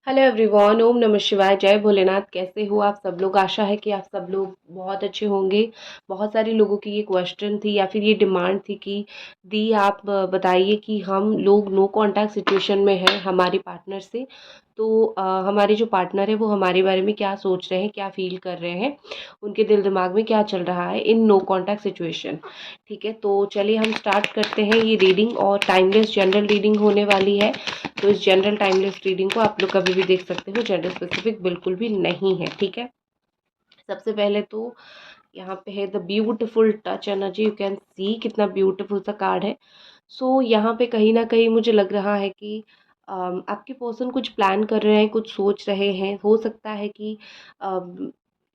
Hello everyone, ओम नमः शिवाय, जय भोलेनाथ। कैसे हो आप सब लोग? आशा है कि आप सब लोग बहुत अच्छे होंगे। बहुत सारे लोगों की ये क्वेश्चन थी या फिर ये डिमांड थी कि दी आप बताइए कि हम लोग नो कांटेक्ट सिचुएशन में हैं हमारे पार्टनर से। तो हमारे जो पार्टनर है वो हमारे बारे में क्या सोच रहे हैं, क्या फील कर रहे हैं, उनके दिल दिमाग में क्या चल रहा है इन नो कांटेक्ट सिचुएशन। ठीक है, तो चलिए हम स्टार्ट करते हैं ये रीडिंग। और टाइमलेस जनरल रीडिंग होने वाली है, तो इस जनरल टाइमलेस रीडिंग को आप लोग कभी भी देख सकते हो, जेंडर स्पेसिफिक बिल्कुल भी नहीं है। ठीक है, सबसे पहले तो यहाँ पे है the beautiful touch energy. You can see कितना ब्यूटिफुल सा कार्ड है। सो यहाँ पे कहीं ना कहीं मुझे लग रहा है कि आपके पर्सन कुछ प्लान कर रहे हैं, कुछ सोच रहे हैं। हो सकता है कि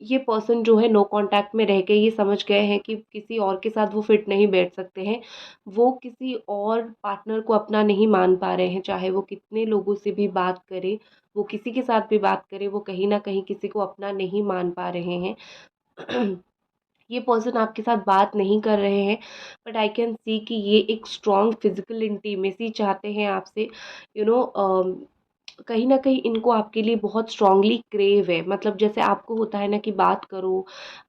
ये पर्सन जो है नो कांटेक्ट में रह के ये समझ गए हैं कि किसी और के साथ वो फिट नहीं बैठ सकते हैं। वो किसी और पार्टनर को अपना नहीं मान पा रहे हैं, चाहे वो कितने लोगों से भी बात करे, वो किसी के साथ भी बात करे, वो कहीं ना कहीं किसी को अपना नहीं मान पा रहे हैं। ये पर्सन आपके साथ बात नहीं कर रहे हैं, बट आई कैन सी कि ये एक स्ट्रॉन्ग फिजिकल इंटीमेसी चाहते हैं आपसे। यू नो कहीं न कहीं इनको आपके लिए बहुत स्ट्रॉन्गली क्रेव है। मतलब जैसे आपको होता है ना कि बात करो,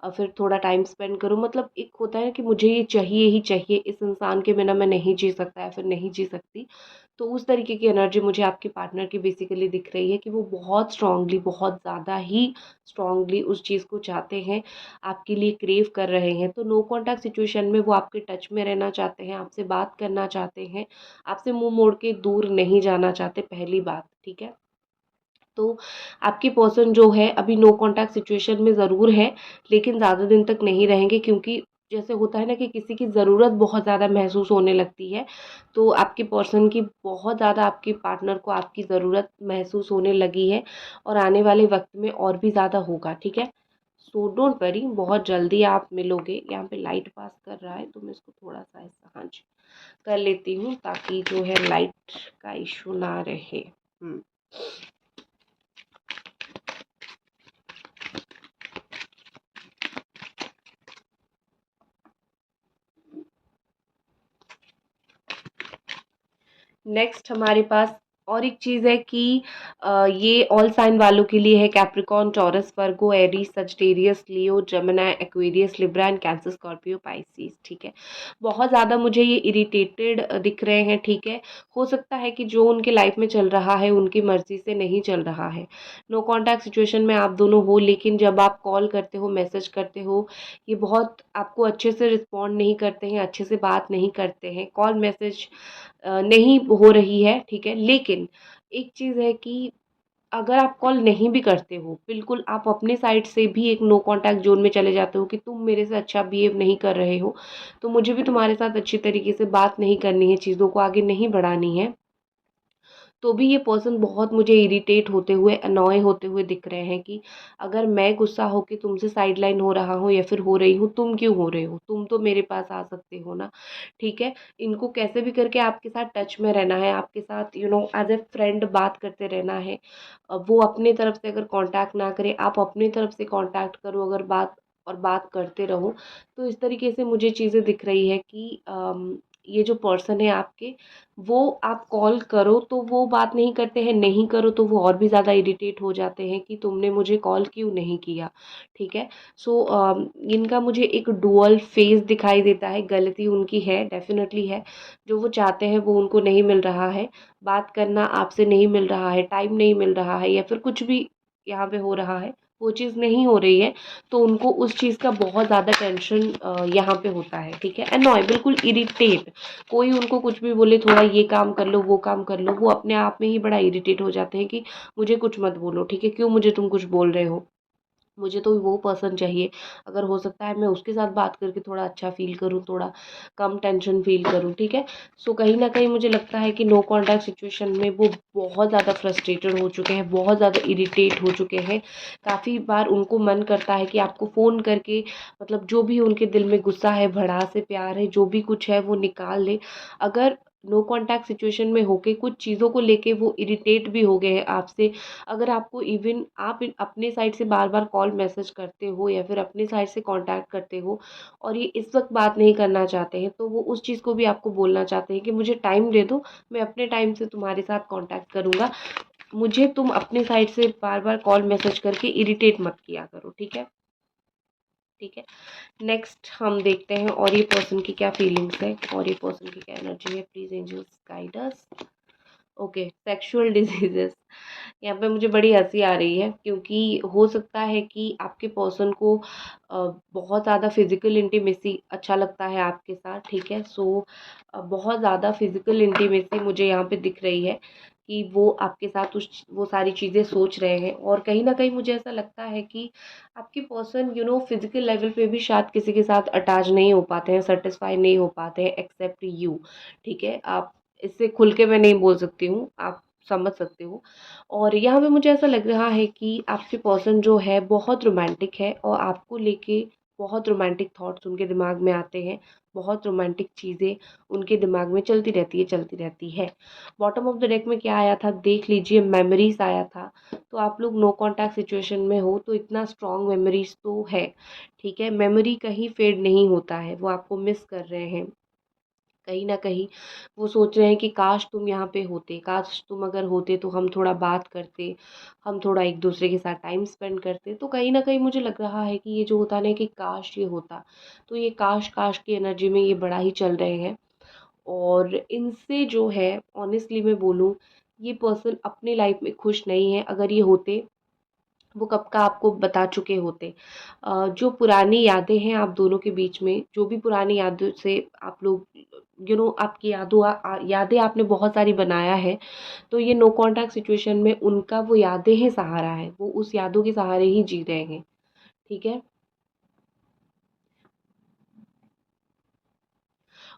फिर थोड़ा टाइम स्पेंड करो। मतलब एक होता है ना कि मुझे ये चाहिए ही चाहिए, इस इंसान के बिना मैं नहीं जी सकता या फिर नहीं जी सकती। तो उस तरीके की एनर्जी मुझे आपके पार्टनर की बेसिकली दिख रही है कि वो बहुत स्ट्रॉन्गली, बहुत ज़्यादा ही स्ट्रॉन्गली उस चीज़ को चाहते हैं, आपके लिए क्रेव कर रहे हैं। तो नो कॉन्टैक्ट सिचुएशन में वो आपके टच में रहना चाहते हैं, आपसे बात करना चाहते हैं, आपसे मुँह मोड़ के दूर नहीं जाना चाहते, पहली बात। ठीक है? तो आपकी पर्सन जो है अभी नो कॉन्टैक्ट सिचुएशन में ज़रूर है, लेकिन ज़्यादा दिन तक नहीं रहेंगे, क्योंकि जैसे होता है ना कि किसी की ज़रूरत बहुत ज़्यादा महसूस होने लगती है, तो आपके पर्सन की बहुत ज़्यादा, आपके पार्टनर को आपकी ज़रूरत महसूस होने लगी है और आने वाले वक्त में और भी ज़्यादा होगा। ठीक है? सो डोंट वरी, बहुत जल्दी आप मिलोगे। यहाँ पे लाइट पास कर रहा है तो मैं इसको थोड़ा सा ऐसा, हाँ जी, कर लेती हूँ ताकि जो है लाइट का इशू ना रहे। नेक्स्ट हमारे पास और एक चीज़ है कि ये ऑल साइन वालों के लिए है, Capricorn, taurus, Virgo, Aries, Sagittarius, Leo, Gemini, Aquarius, Libra and cancer, Scorpio, Pisces. ठीक है, बहुत ज़्यादा मुझे ये इरिटेटेड दिख रहे हैं। ठीक है, हो सकता है कि जो उनके लाइफ में चल रहा है उनकी मर्जी से नहीं चल रहा है। नो कॉन्टैक्ट सिचुएशन में आप दोनों हो, लेकिन जब आप कॉल करते हो, मैसेज करते हो, ये बहुत आपको अच्छे से रिस्पॉन्ड नहीं करते हैं, अच्छे से बात नहीं करते हैं, कॉल मैसेज नहीं हो रही है। ठीक है, लेकिन एक चीज़ है कि अगर आप कॉल नहीं भी करते हो, बिल्कुल आप अपने साइड से भी एक नो कॉन्टैक्ट ज़ोन में चले जाते हो कि तुम मेरे से अच्छा बिहेव नहीं कर रहे हो, तो मुझे भी तुम्हारे साथ अच्छी तरीके से बात नहीं करनी है, चीज़ों को आगे नहीं बढ़ानी है। तो भी ये पर्सन बहुत मुझे इरिटेट होते हुए, अनॉय होते हुए दिख रहे हैं कि अगर मैं गुस्सा होके तुमसे साइडलाइन हो रहा हूँ या फिर हो रही हूँ, तुम क्यों हो रहे हो? तुम तो मेरे पास आ सकते हो ना। ठीक है, इनको कैसे भी करके आपके साथ टच में रहना है, आपके साथ एज ए फ्रेंड बात करते रहना है। वो अपने तरफ से अगर कांटेक्ट ना करे, आप अपनी तरफ से कांटेक्ट करो, अगर बात और बात करते रहो। तो इस तरीके से मुझे चीज़ें दिख रही है कि ये जो पर्सन है आपके, वो आप कॉल करो तो वो बात नहीं करते हैं, नहीं करो तो वो और भी ज़्यादा इरिटेट हो जाते हैं कि तुमने मुझे कॉल क्यों नहीं किया। ठीक है, सो इनका मुझे एक डुअल फेस दिखाई देता है। गलती उनकी है, डेफिनेटली है। जो वो चाहते हैं वो उनको नहीं मिल रहा है, बात करना आपसे नहीं मिल रहा है, टाइम नहीं मिल रहा है, या फिर कुछ भी यहाँ पे हो रहा है, वो चीज़ नहीं हो रही है। तो उनको उस चीज़ का बहुत ज़्यादा टेंशन यहाँ पे होता है। ठीक है, अनॉय, बिल्कुल इरिटेट। कोई उनको कुछ भी बोले, थोड़ा ये काम कर लो, वो काम कर लो, वो अपने आप में ही बड़ा इरिटेट हो जाते हैं कि मुझे कुछ मत बोलो। ठीक है, क्यों मुझे तुम कुछ बोल रहे हो? मुझे तो वो पर्सन चाहिए, अगर हो सकता है मैं उसके साथ बात करके थोड़ा अच्छा फ़ील करूँ, थोड़ा कम टेंशन फ़ील करूँ। ठीक है? सो कहीं न कहीं मुझे लगता है कि नो कॉन्टैक्ट सिचुएशन में वो बहुत ज़्यादा फ्रस्ट्रेटेड हो चुके हैं, बहुत ज़्यादा इरिटेट हो चुके हैं। काफ़ी बार उनको मन करता है कि आपको फ़ोन करके, मतलब जो भी उनके दिल में गुस्सा है, भड़ास है, प्यार है, जो भी कुछ है वो निकाल लें। अगर नो कॉन्टैक्ट सिचुएशन में होके कुछ चीज़ों को लेके वो इरिटेट भी हो गए हैं आपसे, अगर आपको इवन आप अपने साइड से बार बार कॉल मैसेज करते हो या फिर अपने साइड से कांटेक्ट करते हो और ये इस वक्त बात नहीं करना चाहते हैं, तो वो उस चीज़ को भी आपको बोलना चाहते हैं कि मुझे टाइम दे दो, मैं अपने टाइम से तुम्हारे साथ कांटेक्ट करूँगा। मुझे तुम अपने साइड से बार बार कॉल मैसेज करके इरिटेट मत किया करो, ठीक है? ठीक है। नेक्स्ट हम देखते हैं और ये पर्सन की क्या फीलिंग्स है और ये पर्सन की क्या एनर्जी है। Please angels guide us. Okay, sexual diseases. यहाँ पे मुझे बड़ी हंसी आ रही है क्योंकि हो सकता है कि आपके पर्सन को बहुत ज़्यादा फिजिकल इंटीमेसी अच्छा लगता है आपके साथ, ठीक है? सो बहुत ज़्यादा फिजिकल इंटीमेसी मुझे यहाँ पे दिख रही है कि वो आपके साथ उस वो सारी चीज़ें सोच रहे हैं, और कहीं ना कहीं मुझे ऐसा लगता है कि आपके पर्सन फिजिकल लेवल पे भी शायद किसी के साथ अटैच नहीं हो पाते हैं, सेटिस्फाई नहीं हो पाते हैं एक्सेप्ट यू, ठीक है? आप इससे खुल के मैं नहीं बोल सकती हूँ, आप समझ सकते हो। और यहाँ पे मुझे ऐसा लग रहा है कि आपके पर्सन जो है बहुत रोमांटिक है और आपको लेके बहुत रोमांटिक थॉट्स उनके दिमाग में आते हैं, बहुत रोमांटिक चीज़ें उनके दिमाग में चलती रहती है। बॉटम ऑफ द डेक में क्या आया था देख लीजिए, मेमोरीज आया था। तो आप लोग नो कांटेक्ट सिचुएशन में हो तो इतना स्ट्रॉन्ग मेमोरीज तो है, ठीक है? मेमोरी कहीं फेड नहीं होता है, वो आपको मिस कर रहे हैं कहीं न कहीं। वो सोच रहे हैं कि काश तुम यहाँ पे होते, काश तुम अगर होते तो हम थोड़ा बात करते, हम थोड़ा एक-दूसरे के साथ टाइम स्पेंड करते। तो कहीं न कहीं मुझे लग रहा है कि ये जो होता है ना कि काश ये होता, तो ये काश-काश की एनर्जी में ये बड़ा ही चल रहे हैं। और इनसे जो है ऑनेस्टली मैं बोलूँ, ये पर्सन अपनी लाइफ में खुश नहीं है। अगर ये होते, वो कब का आपको बता चुके होते। जो पुरानी यादें हैं आप दोनों के बीच में, जो भी पुरानी यादों से आप लोग आपकी यादें आपने बहुत सारी बनाया है, तो ये नो कॉन्टैक्ट सिचुएशन में उनका वो यादें हैं सहारा है, वो उस यादों के सहारे ही जी रहे हैं, ठीक है?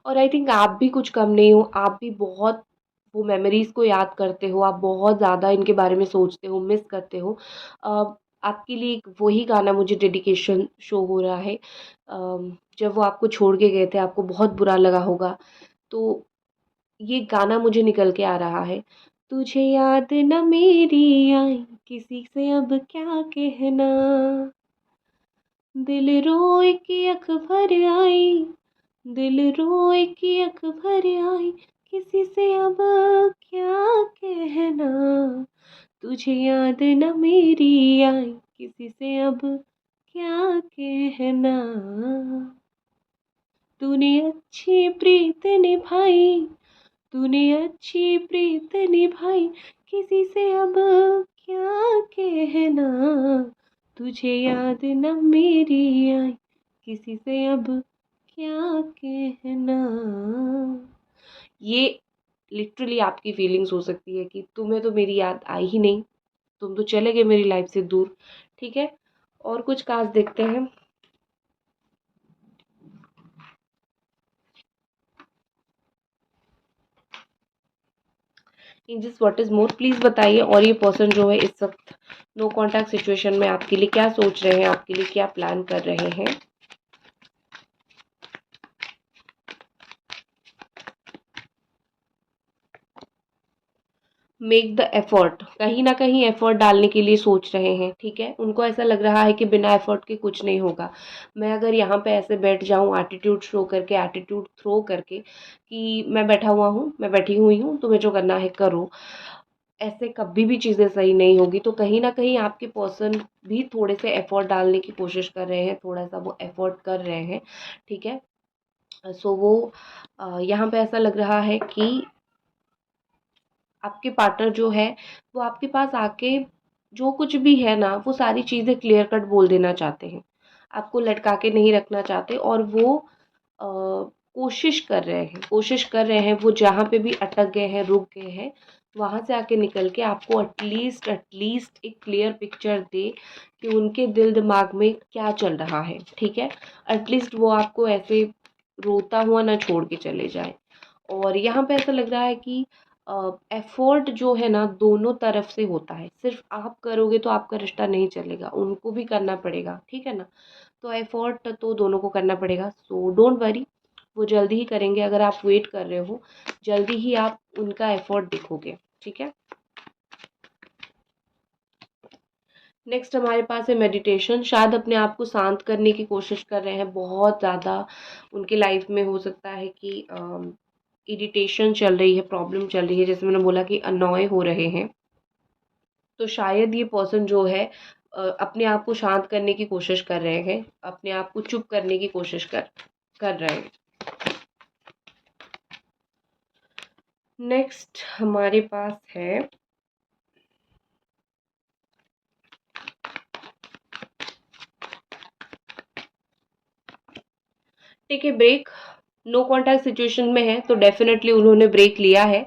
और आई थिंक आप भी कुछ कम नहीं हो, आप भी बहुत वो मेमोरीज़ को याद करते हो, आप बहुत ज़्यादा इनके बारे में सोचते हो, मिस करते हो। आपके लिए एक वही गाना मुझे डेडिकेशन शो हो रहा है। जब वो आपको छोड़ के गए थे, आपको बहुत बुरा लगा होगा, तो ये गाना मुझे निकल के आ रहा है। तुझे याद न मेरी आई, किसी से अब क्या कहना, दिल रोए कि अख भर आई, दिल रोए कि अख भर आई, किसी से अब क्या कहना, तुझे याद न मेरी आई, किसी से अब क्या कहना, तूने अच्छी प्रीत निभाई, तूने अच्छी प्रीत निभाई, किसी से अब क्या कहना, तुझे याद न मेरी आई, किसी से अब क्या कहना। ये लिटरली आपकी फीलिंग्स हो सकती है कि तुम्हें तो मेरी याद आई ही नहीं, तुम तो चले गए मेरी लाइफ से दूर, ठीक है? और कुछ कार्ड्स देखते हैं। Angels what is more, please बताइए। और ये पर्सन जो है इस वक्त नो कांटेक्ट सिचुएशन में आपके लिए क्या सोच रहे हैं, आपके लिए क्या प्लान कर रहे हैं? मेक द एफर्ट, कहीं ना कहीं एफर्ट डालने के लिए सोच रहे हैं, ठीक है? उनको ऐसा लग रहा है कि बिना एफर्ट के कुछ नहीं होगा। मैं अगर यहाँ पे ऐसे बैठ जाऊँ एटीट्यूड शो करके, एटीट्यूड थ्रो करके कि मैं बैठा हुआ हूँ, मैं बैठी हुई हूँ, तुम्हें जो करना है करो, ऐसे कभी भी चीज़ें सही नहीं होगी। तो कहीं न कहीं आपके पर्सन भी थोड़े से एफ़र्ट डालने की कोशिश कर रहे हैं, थोड़ा-सा वो एफ़र्ट कर रहे हैं, ठीक है? सो वो यहाँ पे ऐसा लग रहा है कि आपके पार्टनर जो है, वो आपके पास आके जो कुछ भी है ना, वो सारी चीज़ें क्लियर कट बोल देना चाहते हैं। आपको लटका के नहीं रखना चाहते, और वो कोशिश कर रहे हैं, वो जहाँ पे भी अटक गए हैं, रुक गए हैं, वहाँ से आके निकल के आपको एटलीस्ट एक क्लियर पिक्चर दे कि उनके दिल दिमाग में क्या चल रहा है, ठीक है? एटलीस्ट वो आपको ऐसे रोता हुआ ना छोड़ के चले जाए। और यहाँ पे ऐसा लग रहा है कि एफर्ट जो है ना दोनों तरफ से होता है, सिर्फ आप करोगे तो आपका रिश्ता नहीं चलेगा, उनको भी करना पड़ेगा, ठीक है ना? तो एफर्ट तो दोनों को करना पड़ेगा, सो डोंट वरी, वो जल्दी ही करेंगे। अगर आप वेट कर रहे हो, जल्दी ही आप उनका एफर्ट देखोगे, ठीक है? नेक्स्ट हमारे पास है मेडिटेशन। शायद अपने आप को शांत करने की कोशिश कर रहे हैं बहुत ज़्यादा। उनके लाइफ में हो सकता है कि इरिटेशन चल रही है, प्रॉब्लम चल रही है, जैसे मैंने बोला कि अनॉय हो रहे हैं। तो शायद ये पर्सन जो है अपने आप को शांत करने की कोशिश कर रहे हैं, अपने आप को चुप करने की कोशिश कर रहे हैं। नेक्स्ट हमारे पास है take a break. No contact situation में है तो डेफिनेटली उन्होंने ब्रेक लिया है,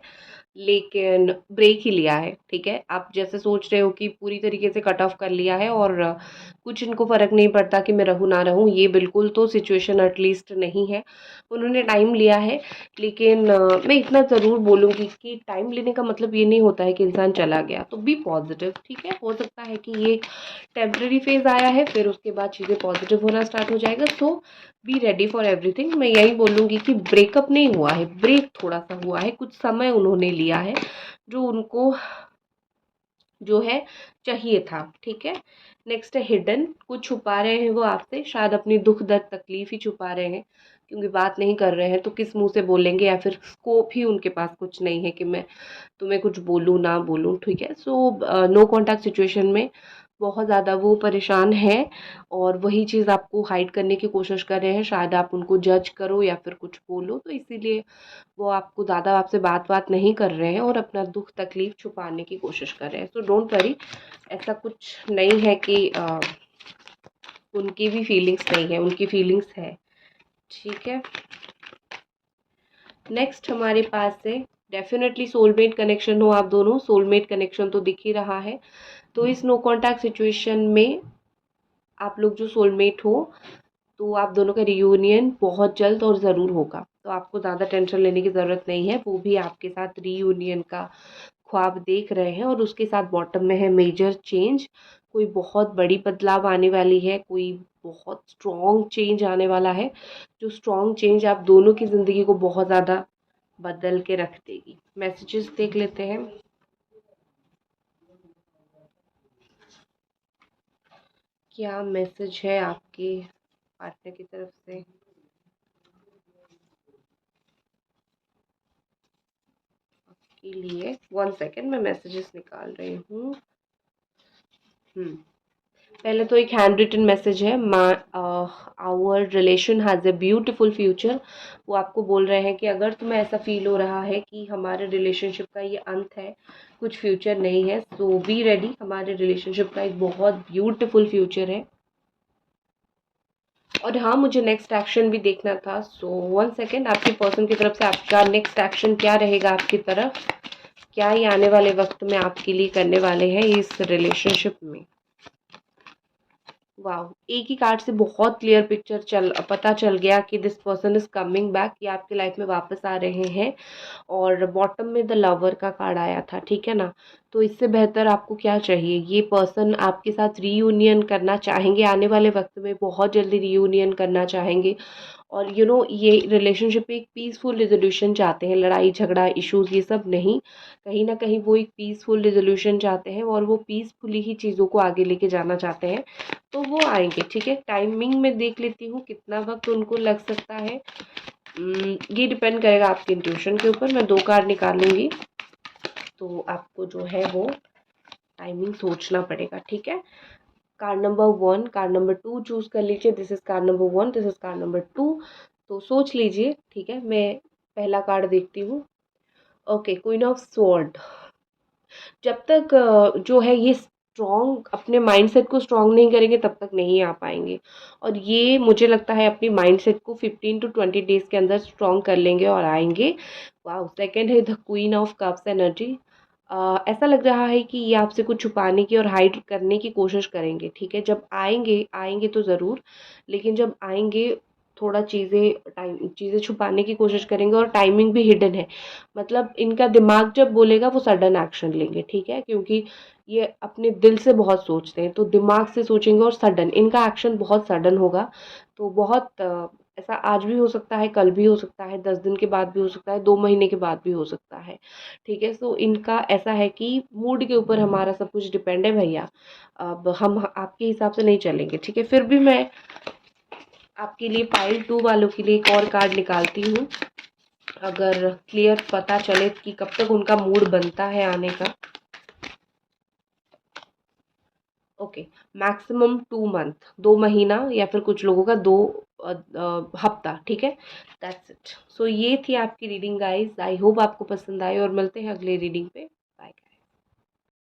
लेकिन ब्रेक ही लिया है। ठीक है, आप जैसे सोच रहे हो कि पूरी तरीके से कट ऑफ कर लिया है और कुछ इनको फ़र्क नहीं पड़ता कि मैं रहूँ ना रहूँ, ये बिल्कुल तो सिचुएशन एटलीस्ट नहीं है। उन्होंने टाइम लिया है, लेकिन मैं इतना ज़रूर बोलूँगी कि टाइम लेने का मतलब ये नहीं होता है कि इंसान चला गया। तो बी पॉजिटिव। ठीक है, हो सकता है कि ये टेम्पररी फेज़ आया है, फिर उसके बाद चीज़ें पॉजिटिव होना स्टार्ट हो जाएगा। सो बी रेडी फॉर एवरीथिंग। मैं यही बोलूँगी कि ब्रेकअप नहीं हुआ है, ब्रेक थोड़ा सा हुआ है, कुछ समय उन्होंने लिया है जो उनको जो है चाहिए था। ठीक है, नेक्स्ट है हिडन। कुछ छुपा रहे हैं वो आपसे, शायद अपनी दुख दर्द तकलीफ ही छुपा रहे हैं, क्योंकि बात नहीं कर रहे हैं तो किस मुंह से बोलेंगे, या फिर स्कोप ही उनके पास कुछ नहीं है कि मैं तुम्हें कुछ बोलूँ ना बोलूँ। ठीक है, सो नो कॉन्टैक्ट सिचुएशन में बहुत ज़्यादा वो परेशान है और वही चीज़ आपको हाइड करने की कोशिश कर रहे हैं। शायद आप उनको जज करो या फिर कुछ बोलो, तो इसीलिए वो आपको ज़्यादा आपसे बात नहीं कर रहे हैं और अपना दुख तकलीफ छुपाने की कोशिश कर रहे हैं। सो डोंट वरी, ऐसा कुछ नहीं है कि उनकी भी फीलिंग्स नहीं है, उनकी फीलिंग्स है। ठीक है, नेक्स्ट हमारे पास है डेफिनेटली सोलमेट कनेक्शन हो आप दोनों। सोलमेट कनेक्शन तो दिख ही रहा है। तो इस नो कॉन्टैक्ट सिचुएशन में आप लोग जो सोलमेट हो, तो आप दोनों का रियूनियन बहुत जल्द और ज़रूर होगा। तो आपको ज़्यादा टेंशन लेने की ज़रूरत नहीं है। वो भी आपके साथ रियूनियन का ख्वाब देख रहे हैं और उसके साथ बॉटम में है मेजर चेंज। कोई बहुत बड़ी बदलाव आने वाली है, कोई बहुत स्ट्रॉन्ग चेंज आने वाला है, जो स्ट्रॉन्ग चेंज आप दोनों की ज़िंदगी को बहुत ज़्यादा बदल के रख देगी। मैसेजेस देख लेते हैं। क्या मैसेज है आपके पार्टनर की तरफ से? के लिए 1 सेकेंड, मैं मैसेजेस निकाल रही हूँ। पहले तो एक हैंड रिटन मैसेज है, our relation has a beautiful future. वो आपको बोल रहे हैं कि अगर तुम्हें ऐसा फील हो रहा है कि हमारे रिलेशनशिप का ये अंत है, कुछ फ्यूचर नहीं है, सो बी रेडी। हमारे रिलेशनशिप का एक बहुत ब्यूटीफुल फ्यूचर है। और हाँ, मुझे नेक्स्ट एक्शन भी देखना था। सो 1 सेकेंड, आपके पर्सन की तरफ से आपका नेक्स्ट एक्शन क्या रहेगा आपकी तरफ, क्या ये आने वाले वक्त में आपके लिए करने वाले हैं इस रिलेशनशिप में। वाह, एक ही कार्ड से बहुत क्लियर पिक्चर पता चल गया कि this person is coming back, ये आपकी लाइफ में वापस आ रहे हैं। और बॉटम में द लवर का कार्ड आया था। ठीक है ना, तो इससे बेहतर आपको क्या चाहिए। ये पर्सन आपके साथ रीयूनियन करना चाहेंगे, आने वाले वक्त में बहुत जल्दी रीयूनियन करना चाहेंगे। और ये रिलेशनशिप एक पीसफुल रिजोल्यूशन चाहते हैं, लड़ाई झगड़ा इश्यूज ये सब नहीं। कहीं ना कहीं वो एक पीसफुल रिजोल्यूशन चाहते हैं और वो पीसफुली ही चीज़ों को आगे लेके जाना चाहते हैं। तो वो आएंगे। ठीक है, टाइमिंग में देख लेती हूँ कितना वक्त उनको लग सकता है। ये डिपेंड करेगा आपके इंट्यूशन के ऊपर। मैं 2 कार्ड निकालूंगी, तो आपको जो है वो टाइमिंग सोचना पड़ेगा। ठीक है, card number 1, card number 2 choose कर लीजिए। This is called number 1, this is called number 2। तो सोच लीजिए। ठीक है, मैं पहला कार्ड देखती हूँ। Okay, queen of sword. जब तक जो है ये स्ट्रॉन्ग अपने माइंडसेट को स्ट्रॉन्ग नहीं करेंगे तब तक नहीं आ पाएंगे। और ये मुझे लगता है अपनी माइंडसेट को 15 टू 20 डेज के अंदर स्ट्रॉन्ग कर लेंगे और आएंगे। वाह, सेकंड है the queen of cups energy. ऐसा लग रहा है कि ये आपसे कुछ छुपाने की और हाइड करने की कोशिश करेंगे। ठीक है, जब आएंगे आएंगे तो ज़रूर, लेकिन जब आएंगे थोड़ा चीज़ें छुपाने की कोशिश करेंगे और टाइमिंग भी हिडन है। मतलब इनका दिमाग जब बोलेगा वो सडन एक्शन लेंगे। ठीक है, क्योंकि ये अपने दिल से बहुत सोचते हैं, तो दिमाग से सोचेंगे और सडन इनका एक्शन बहुत सडन होगा। तो बहुत ऐसा आज भी हो सकता है, कल भी हो सकता है, 10 दिन के बाद भी हो सकता है, 2 महीने के बाद भी हो सकता है। ठीक है, सो इनका ऐसा है कि मूड के ऊपर हमारा सब कुछ डिपेंड है भैया। अब हम आपके हिसाब से नहीं चलेंगे। ठीक है, फिर भी मैं आपके लिए पाइल 2 वालों के लिए एक और कार्ड निकालती हूँ, अगर क्लियर पता चले कि कब तक उनका मूड बनता है आने का। ओके, मैक्सिमम 2 मंथ, 2 महीना, या फिर कुछ लोगों का 2 हफ्ता, ठीक है। That's it. सो ये थी आपकी रीडिंग गाइज, आई होप आपको पसंद आए, और मिलते हैं अगले रीडिंग पे।